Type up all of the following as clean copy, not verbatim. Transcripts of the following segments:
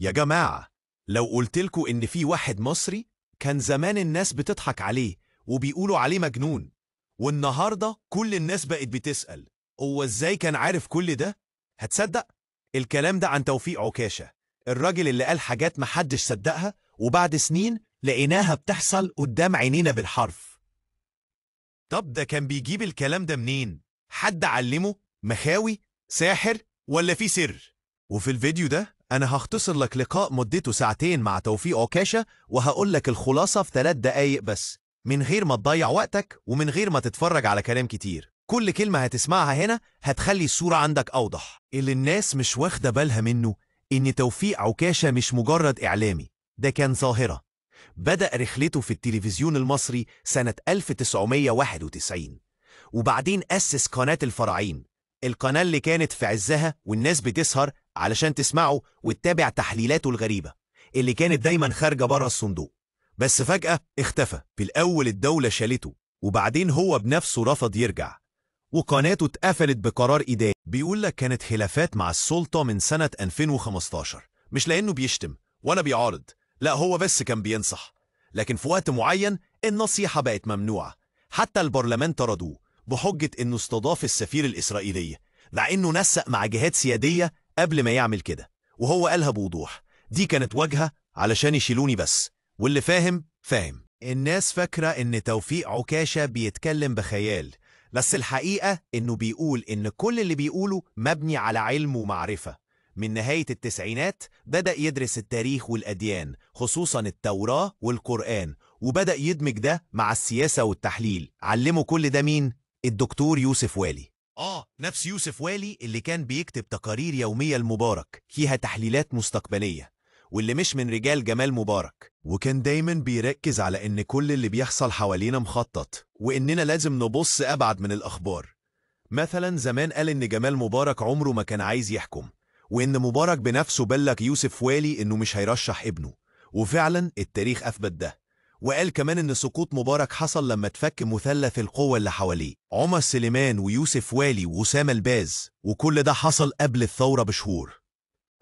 يا جماعة، لو قلتلكوا إن في واحد مصري كان زمان الناس بتضحك عليه وبيقولوا عليه مجنون، والنهاردة كل الناس بقت بتسأل هو إزاي كان عارف كل ده؟ هتصدق؟ الكلام ده عن توفيق عكاشة، الراجل اللي قال حاجات محدش صدقها وبعد سنين لقيناها بتحصل قدام عينينا بالحرف. طب ده كان بيجيب الكلام ده منين؟ حد علمه؟ مخاوي؟ ساحر؟ ولا في سر؟ وفي الفيديو ده أنا هختصر لك لقاء مدته ساعتين مع توفيق عكاشة، وهقول لك الخلاصة في 3 دقايق بس، من غير ما تضيع وقتك ومن غير ما تتفرج على كلام كتير. كل كلمة هتسمعها هنا هتخلي الصورة عندك أوضح. اللي الناس مش واخدة بالها منه إن توفيق عكاشة مش مجرد إعلامي، ده كان ظاهرة. بدأ رحلته في التلفزيون المصري سنة 1991، وبعدين أسس قناة الفراعين، القناة اللي كانت في عزها والناس بتسهر علشان تسمعه وتتابع تحليلاته الغريبة اللي كانت دايما خارجة بره الصندوق. بس فجأة اختفى. في الأول الدولة شالته، وبعدين هو بنفسه رفض يرجع، وقناته اتقفلت بقرار إداري. بيقول لك كانت خلافات مع السلطة من سنة 2015، مش لأنه بيشتم ولا بيعارض، لا هو بس كان بينصح. لكن في وقت معين النصيحة بقت ممنوعة، حتى البرلمان طردوه بحجة إنه استضاف السفير الإسرائيلي، مع إنه نسق مع جهات سيادية قبل ما يعمل كده. وهو قالها بوضوح، دي كانت واجهة علشان يشيلوني بس، واللي فاهم فاهم. الناس فاكرة إن توفيق عكاشة بيتكلم بخيال، بس الحقيقة إنه بيقول إن كل اللي بيقوله مبني على علم ومعرفة. من نهاية التسعينات بدأ يدرس التاريخ والأديان، خصوصا التوراة والقرآن، وبدأ يدمج ده مع السياسة والتحليل. علمه كل ده مين؟ الدكتور يوسف والي. نفس يوسف والي اللي كان بيكتب تقارير يومية لمبارك فيها تحليلات مستقبلية، واللي مش من رجال جمال مبارك، وكان دايما بيركز على ان كل اللي بيحصل حوالينا مخطط، واننا لازم نبص ابعد من الاخبار. مثلا زمان قال ان جمال مبارك عمره ما كان عايز يحكم، وان مبارك بنفسه بلغ يوسف والي انه مش هيرشح ابنه، وفعلا التاريخ اثبت ده. وقال كمان ان سقوط مبارك حصل لما تفك مثلث القوة اللي حواليه، عمر سليمان ويوسف والي وأسامة الباز، وكل ده حصل قبل الثورة بشهور.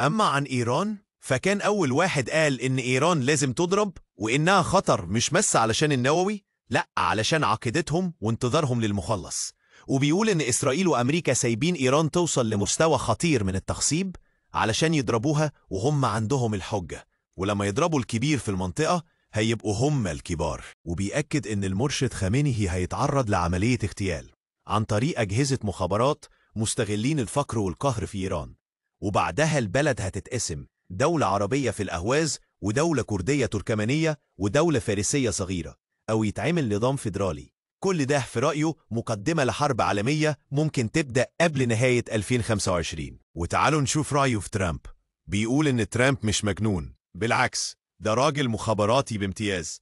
أما عن إيران فكان أول واحد قال إن إيران لازم تضرب، وإنها خطر مش بس علشان النووي، لأ علشان عقيدتهم وانتظارهم للمخلص. وبيقول إن إسرائيل وأمريكا سايبين إيران توصل لمستوى خطير من التخصيب علشان يضربوها وهم عندهم الحجة، ولما يضربوا الكبير في المنطقة هيبقوا هم الكبار. وبيأكد إن المرشد خامنئي هيتعرض لعملية اغتيال عن طريق أجهزة مخابرات مستغلين الفقر والقهر في إيران، وبعدها البلد هتتقسم دولة عربية في الأهواز، ودولة كردية تركمانية، ودولة فارسية صغيرة، أو يتعمل نظام فيدرالي. كل ده في رأيه مقدمة لحرب عالمية ممكن تبدأ قبل نهاية 2025. وتعالوا نشوف رأيه في ترامب. بيقول إن ترامب مش مجنون، بالعكس ده راجل مخابراتي بامتياز.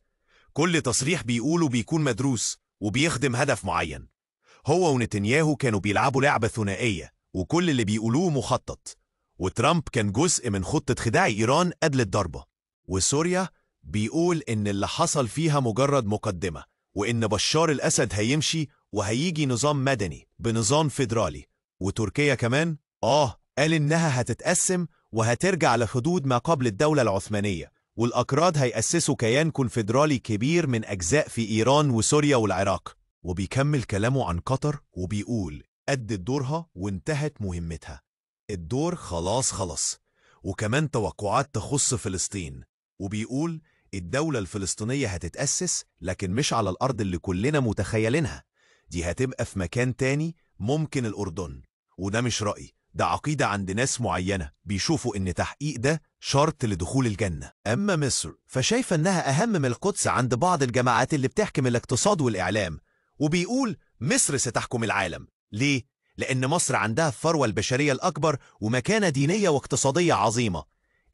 كل تصريح بيقوله بيكون مدروس وبيخدم هدف معين. هو ونتنياهو كانوا بيلعبوا لعبة ثنائية، وكل اللي بيقولوه مخطط. وترامب كان جزء من خطة خداع إيران قبل الضربة. وسوريا بيقول إن اللي حصل فيها مجرد مقدمة، وإن بشار الأسد هيمشي وهيجي نظام مدني بنظام فيدرالي. وتركيا كمان قال إنها هتتقسم وهترجع لحدود ما قبل الدولة العثمانية، والأكراد هيأسسوا كيان كونفدرالي كبير من أجزاء في إيران وسوريا والعراق. وبيكمل كلامه عن قطر وبيقول أدت دورها وانتهت مهمتها، الدور خلاص. وكمان توقعات تخص فلسطين، وبيقول الدولة الفلسطينية هتتأسس، لكن مش على الأرض اللي كلنا متخيلينها، دي هتبقى في مكان تاني، ممكن الأردن. وده مش رأي، ده عقيدة عند ناس معينة بيشوفوا إن تحقيق ده شرط لدخول الجنة. أما مصر فشايفة إنها أهم من القدس عند بعض الجماعات اللي بتحكم الاقتصاد والإعلام، وبيقول مصر ستحكم العالم. ليه؟ لأن مصر عندها الثروة البشرية الأكبر ومكانة دينية واقتصادية عظيمة.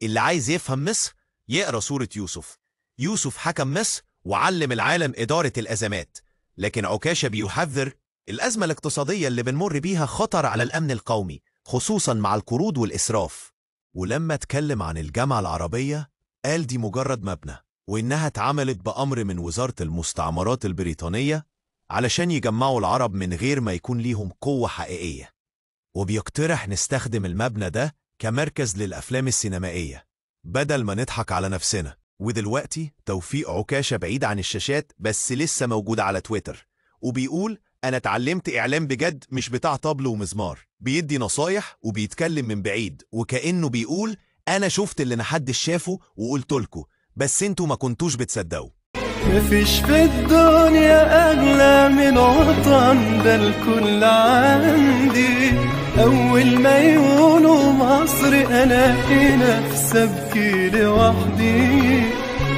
اللي عايز يفهم مصر يقرأ سورة يوسف. يوسف حكم مصر وعلم العالم إدارة الأزمات، لكن عكاشة بيحذر الأزمة الاقتصادية اللي بنمر بيها خطر على الأمن القومي، خصوصا مع القروض والإسراف. ولما اتكلم عن الجامعة العربية قال دي مجرد مبنى، وإنها اتعملت بأمر من وزارة المستعمرات البريطانية علشان يجمعوا العرب من غير ما يكون ليهم قوة حقيقية. وبيقترح نستخدم المبنى ده كمركز للأفلام السينمائية، بدل ما نضحك على نفسنا. ودلوقتي توفيق عكاشة بعيد عن الشاشات بس لسه موجود على تويتر، وبيقول أنا اتعلمت إعلام بجد مش بتاع طبل ومزمار. بيدي نصايح وبيتكلم من بعيد وكأنه بيقول أنا شفت اللي محدش شافه وقلتلكوا بس انتوا ما كنتوش بتصدقوا. مفيش في الدنيا أغلى من وطن، ده الكل عندي. أول ما يقولوا مصر ألاقي نفسي أبكي لوحدي.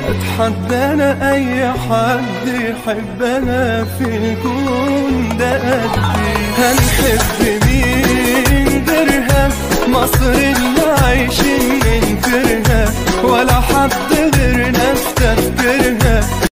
أتحدى أنا أي حد يحبنا في الكون ده قدي. هنحب مين غيرها؟ مصر اللي عايشين ننكرها، ولا حد